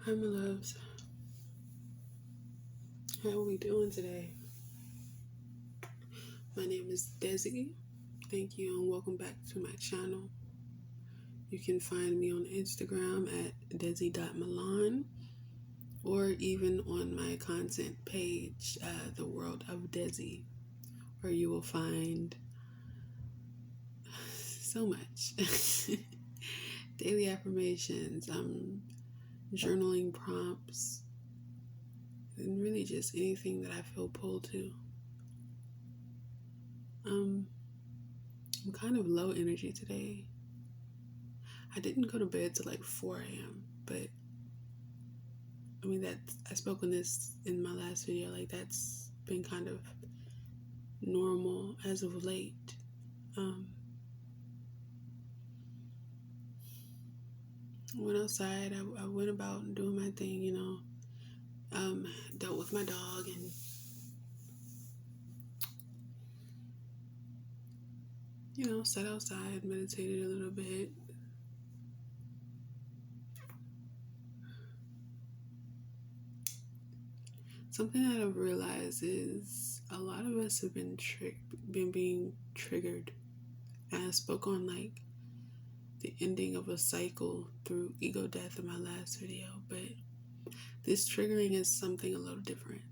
Hi, my loves. How are we doing today? My name is Desi. Thank you and welcome back to my channel. You can find me on Instagram at desi.milan or even on my content page, The World of Desi, where you will find so much. Daily affirmations, journaling prompts, and really just anything that I feel pulled to. I'm kind of low energy today. I didn't go to bed till like 4 a.m. But I mean I spoke on this in my last video, like that's been kind of normal as of late. I went outside, I went about doing my thing, dealt with my dog and sat outside, meditated a little bit. Something that I've realized is a lot of us have been being triggered. And I spoke on like the ending of a cycle through ego death in my last video, but this triggering is something a little different.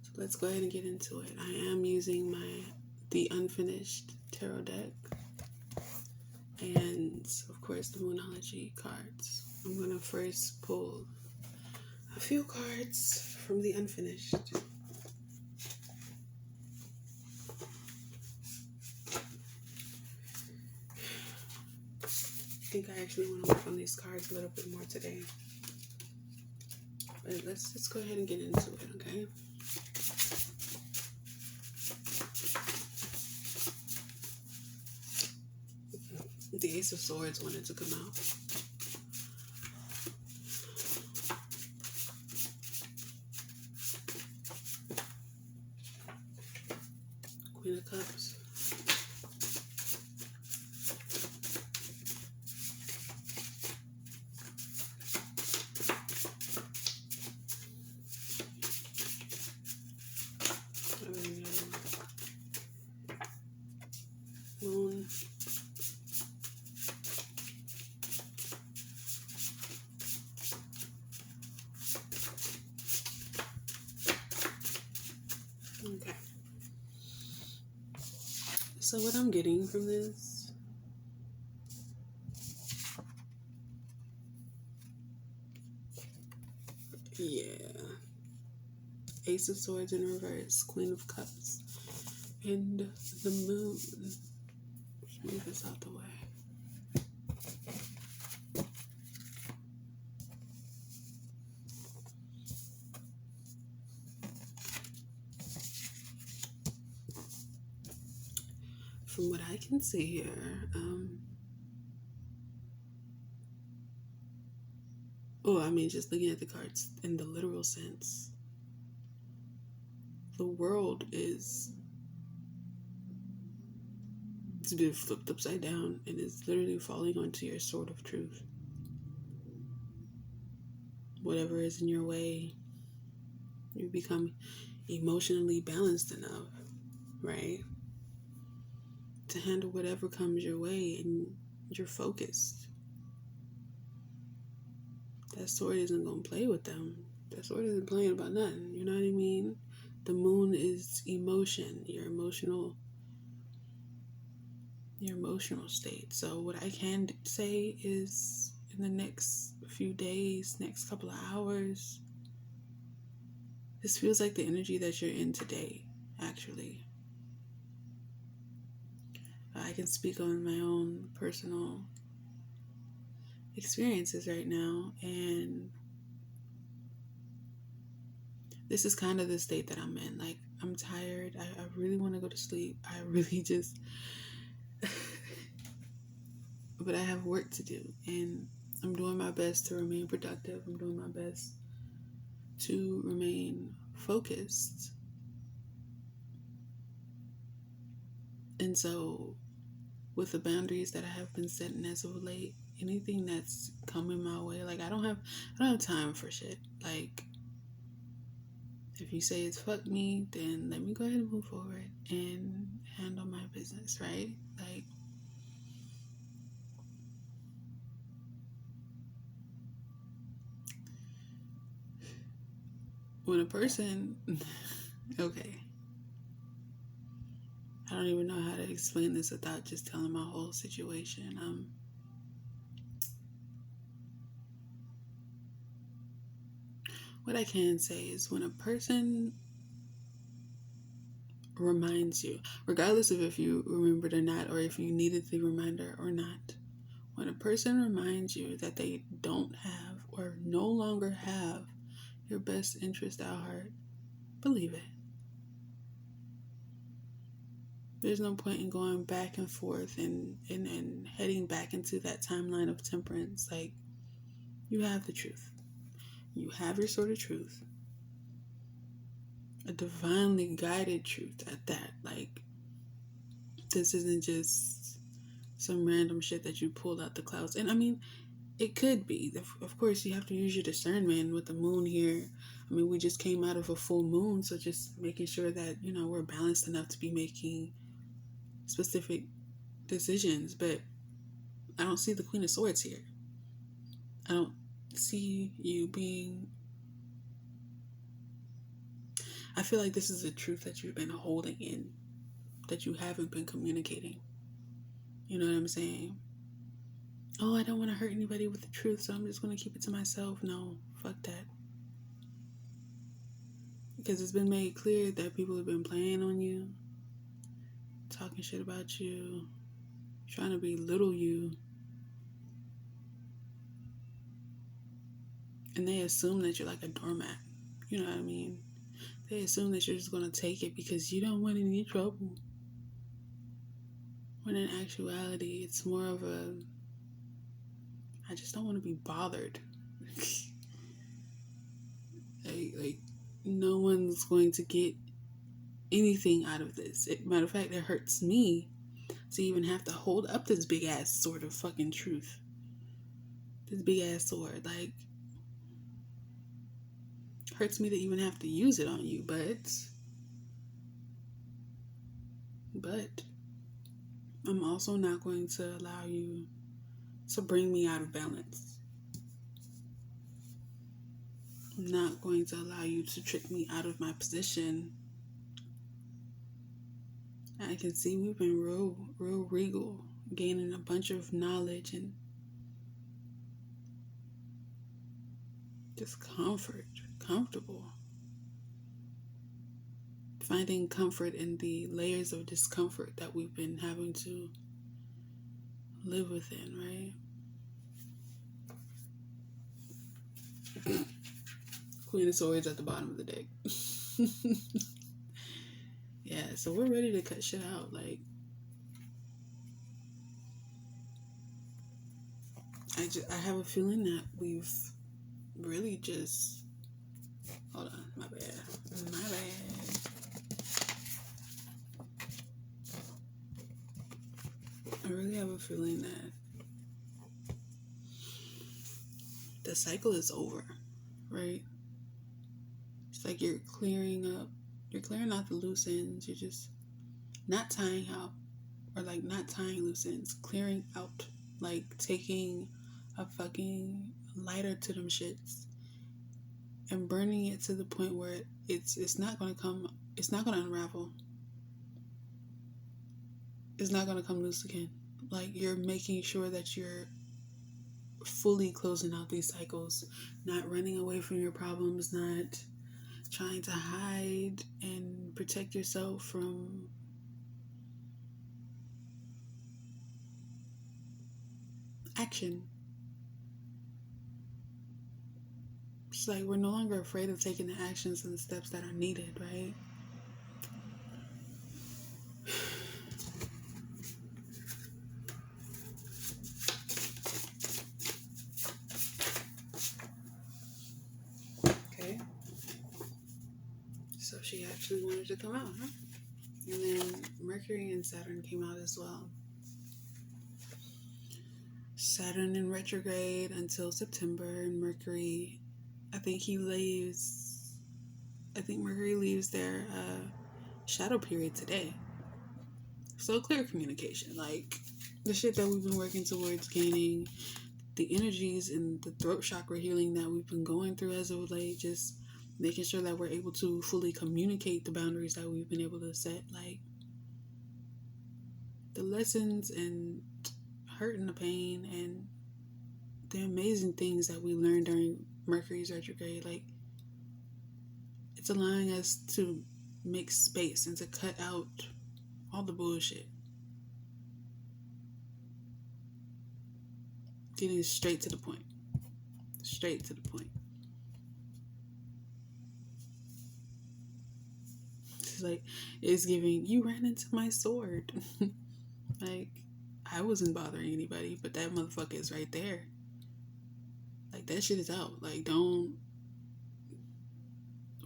So let's go ahead and get into it. I am using the Unfinished Tarot deck and of course the Moonology cards. I'm going to first pull a few cards from the Unfinished. I think I actually want to work on these cards a little bit more today. But let's just go ahead and get into it, okay? The Ace of Swords wanted to come out. Queen of Cups. Moon. Okay. So what I'm getting from this, Ace of Swords in reverse, Queen of Cups, and the Moon. Let's move this out the way. From what I can see here, just looking at the cards in the literal sense, the world it's been flipped upside down and is literally falling onto your sword of truth. Whatever is in your way, you become emotionally balanced enough, right, to handle whatever comes your way, and you're focused. That sword isn't gonna play with them. That sword isn't playing about nothing. You know what I mean? The Moon is emotion, your emotional state. So what I can say is, in the next few days, next couple of hours, this feels like the energy that you're in today, actually. I can speak on my own personal experiences right now, and this is kind of the state that I'm in. Like, I'm tired. I really want to go to sleep. I really just but I have work to do, and I'm doing my best to remain productive. I'm doing my best to remain focused. And so with the boundaries that I have been setting as of late. Anything that's coming my way, like I don't have time for shit. Like, if you say it's fuck me, then let me go ahead and move forward and handle my business, right? Like, when a person, okay, I don't even know how to explain this without just telling my whole situation. What I can say is when a person reminds you, regardless of if you remembered or not, or if you needed the reminder or not, when a person reminds you that they don't have or no longer have your best interest at heart, believe it. There's no point in going back and forth and heading back into that timeline of temperance. Like, you have the truth. You have your sort of truth. A divinely guided truth at that. Like, this isn't just some random shit that you pulled out the clouds. And I mean, it could be. Of course, you have to use your discernment with the moon here. I mean, we just came out of a full moon, so just making sure that, we're balanced enough to be making specific decisions. But I don't see the Queen of Swords here. I don't see you being... I feel like this is a truth that you've been holding in, that you haven't been communicating. You know what I'm saying? Oh, I don't want to hurt anybody with the truth, so I'm just going to keep it to myself. No, fuck that. Because it's been made clear that people have been playing on you, talking shit about you, trying to belittle you. And they assume that you're like a doormat. You know what I mean? They assume that you're just going to take it because you don't want any trouble. When in actuality, it's more of a, I just don't want to be bothered. like, no one's going to get anything out of this. Matter of fact, it hurts me to even have to hold up this big ass sword of fucking truth. This big ass sword, like, hurts me to even have to use it on you, but I'm also not going to allow you to bring me out of balance. I'm not going to allow you to trick me out of my position. I can see we've been real regal, gaining a bunch of knowledge and just comfortable. Finding comfort in the layers of discomfort that we've been having to live within, right? Queen of Swords at the bottom of the deck. Yeah, so we're ready to cut shit out. Like, I have a feeling that we've really just... Hold on, my bad. I really have a feeling that the cycle is over, right? It's like you're clearing out the loose ends. You're just not tying out, or like not tying loose ends, clearing out, like taking a fucking lighter to them shits and burning it to the point where it's not gonna unravel. It's not gonna come loose again. Like, you're making sure that you're fully closing out these cycles, not running away from your problems, not trying to hide and protect yourself from action. It's like we're no longer afraid of taking the actions and the steps that are needed, right? Okay. So she actually wanted to come out, huh? And then Mercury and Saturn came out as well. Saturn in retrograde until September, and Mercury, I think Mercury leaves their shadow period today. So clear communication, like the shit that we've been working towards gaining, the energies and the throat chakra healing that we've been going through as of late, just making sure that we're able to fully communicate the boundaries that we've been able to set, like the lessons and hurt and the pain and the amazing things that we learned during Mercury's retrograde. Like, it's allowing us to make space and to cut out all the bullshit. Getting straight to the point. Straight to the point. It's like, it's giving, you ran into my sword. Like, I wasn't bothering anybody, but that motherfucker is right there. Like, that shit is out. Like, don't.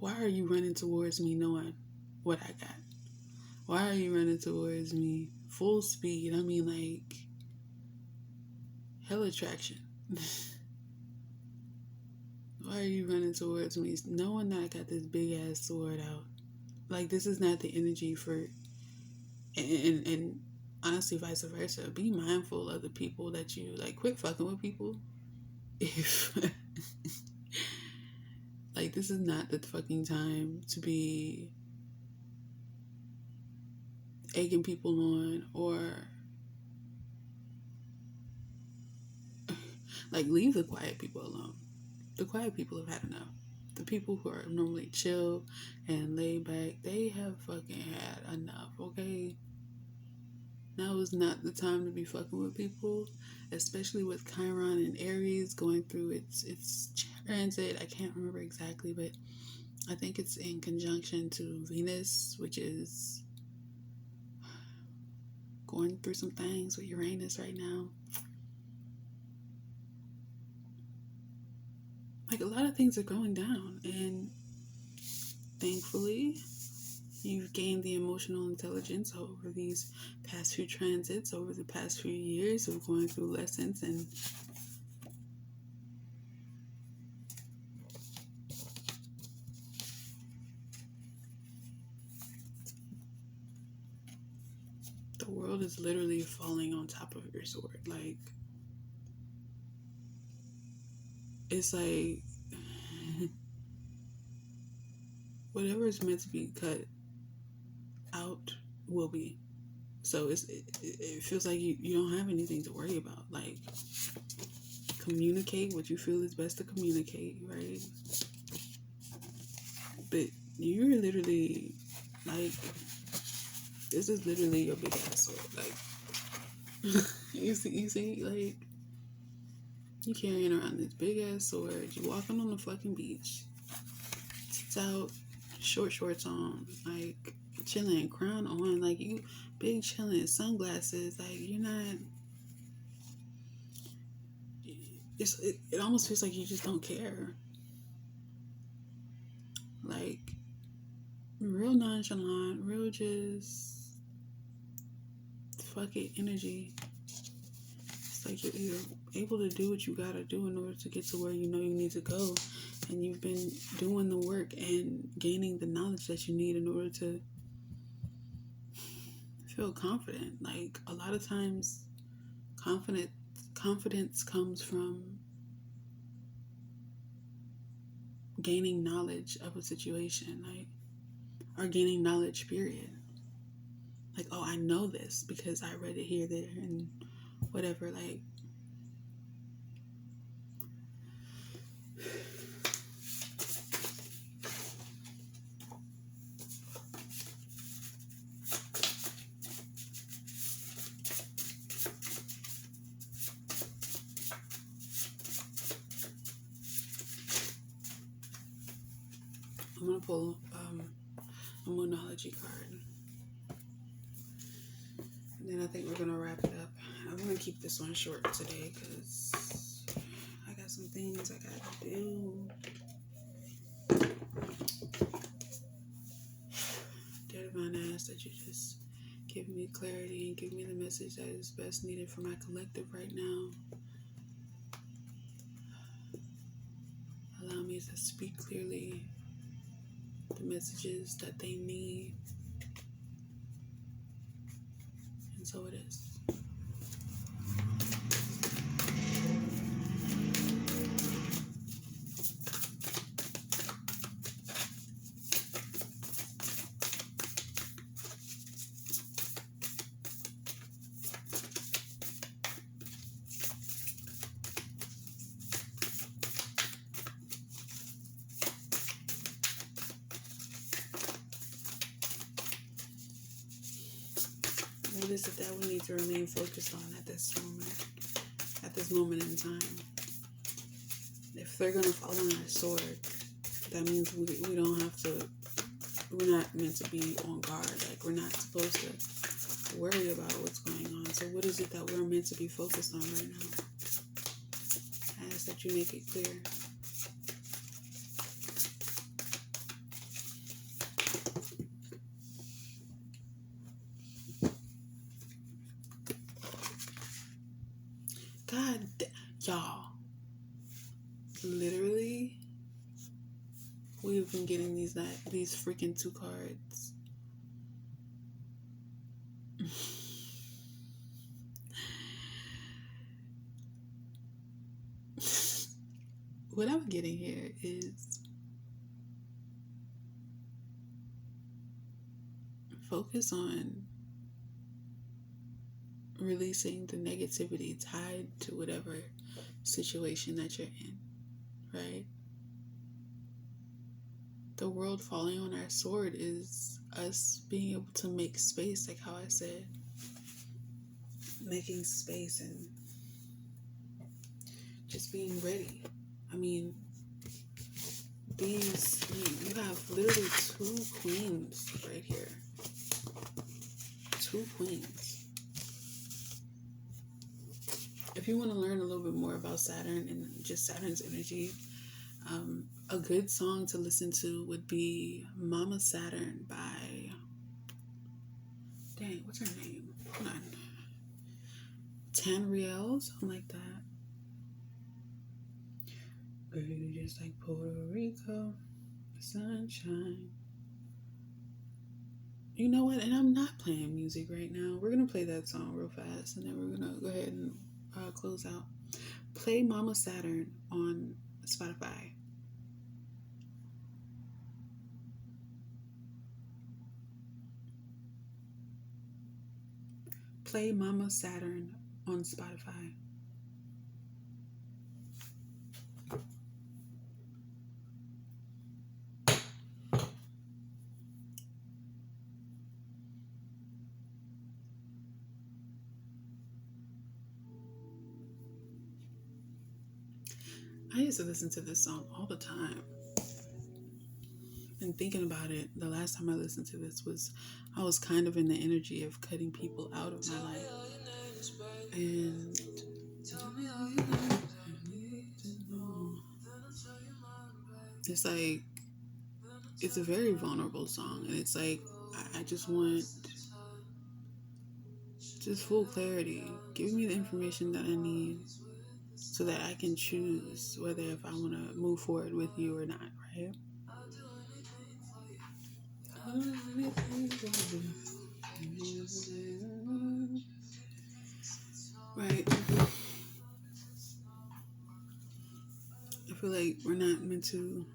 Why are you running towards me knowing what I got? Why are you running towards me full speed? I mean, like, hella traction. Why are you running towards me knowing that I got this big ass sword out? Like, this is not the energy for. And honestly, vice versa. Be mindful of the people that you like. Quit fucking with people. If like, this is not the fucking time to be egging people on, or like, leave the quiet people alone. The quiet people have had enough. The people who are normally chill and laid back, they have fucking had enough, okay? Now is not the time to be fucking with people, especially with Chiron and Aries going through its transit. I can't remember exactly, but I think it's in conjunction to Venus, which is going through some things with Uranus right now. Like, a lot of things are going down, and thankfully you've gained the emotional intelligence over these past few transits, over the past few years of going through lessons, and the world is literally falling on top of your sword. Like, it's like whatever is meant to be cut out will be. So it feels like you don't have anything to worry about. Like, communicate what you feel is best to communicate, right? But you're literally, like, this is literally your big ass sword. Like, you see, like, you carrying around this big ass sword. You walking on the fucking beach. Tits out, short shorts on, like, chilling, crown on, like, you big chilling, sunglasses. Like, you're not. It almost feels like you just don't care. Like, real nonchalant, real just fuck it energy. It's like you're able to do what you gotta do in order to get to where you know you need to go, and you've been doing the work and gaining the knowledge that you need in order to feel confident. Like, a lot of times confidence comes from gaining knowledge of a situation, like, or gaining knowledge, period. Like, oh, I know this because I read it here, there, and whatever. Like, I'm gonna pull a Moonology card, and then I think we're gonna wrap it up. I'm gonna keep this one short today because I got some things I gotta do. Dear Divine, ask that you just give me clarity and give me the message that is best needed for my collective right now. energies that speak clearly the messages that they need. And so it is. What is it that we need to remain focused on at this moment in time? If they're going to fall on our sword, that means we don't have to, we're not meant to be on guard. Like, we're not supposed to worry about what's going on. So what is it that we're meant to be focused on right now? I ask that you make it clear. Y'all, literally, we've been getting these freaking 2 cards. What I'm getting here is focus on releasing the negativity tied to whatever situation that you're in, right? The world falling on our sword is us being able to make space, like how I said, making space and just being ready. I mean, you have literally 2 queens right here. 2 queens. If you want to learn a little bit more about Saturn and just Saturn's energy, a good song to listen to would be Mama Saturn by, dang, what's her name? Hold on. Tanriel, something like that. Girl, you just like Puerto Rico, sunshine. You know what? And I'm not playing music right now. We're going to play that song real fast, and then we're going to go ahead and close out. Play Mama Saturn on Spotify. Play Mama Saturn on Spotify. I used to listen to this song all the time. And thinking about it, the last time I listened to this I was kind of in the energy of cutting people out of my life. And it's like, it's a very vulnerable song. And it's like, I just want just full clarity. Give me the information that I need so that I can choose whether if I want to move forward with you or not, right? Right. I feel like we're not meant to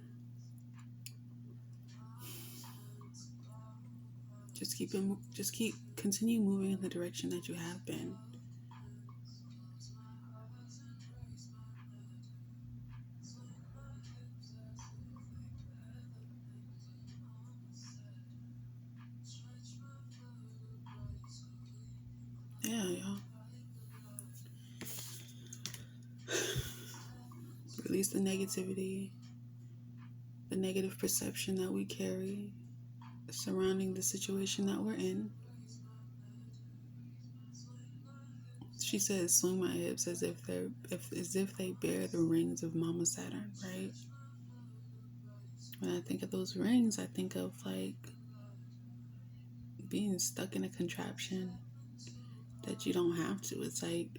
continue moving in the direction that you have been. Yeah, y'all. Release the negativity, the negative perception that we carry surrounding the situation that we're in. She says, swing my hips as if they bear the rings of Mama Saturn, right? When I think of those rings, I think of like being stuck in a contraption that you don't have to. It's like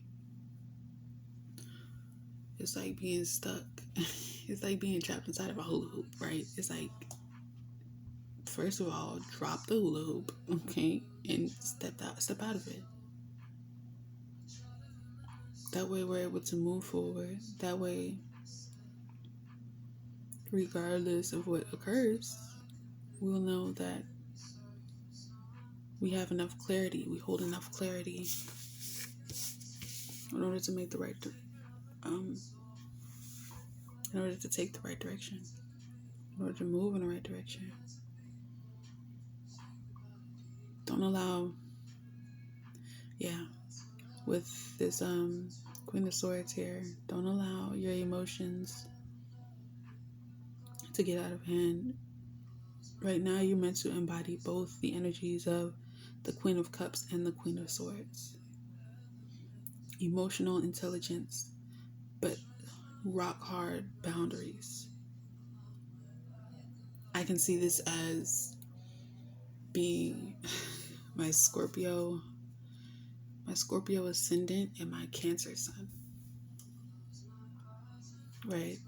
It's like being stuck. It's like being trapped inside of a hula hoop, right? It's like, first of all, drop the hula hoop, okay, and step out of it. That way we're able to move forward. That way, regardless of what occurs, we'll know that we have enough clarity. We hold enough clarity in order to make the right, in order to take the right direction, in order to move in the right direction. Don't allow, with this Queen of Swords here, don't allow your emotions to get out of hand. Right now, you're meant to embody both the energies of the Queen of Cups and the Queen of Swords. Emotional intelligence, but rock hard boundaries. I can see this as being my Scorpio ascendant and my Cancer sun. Right?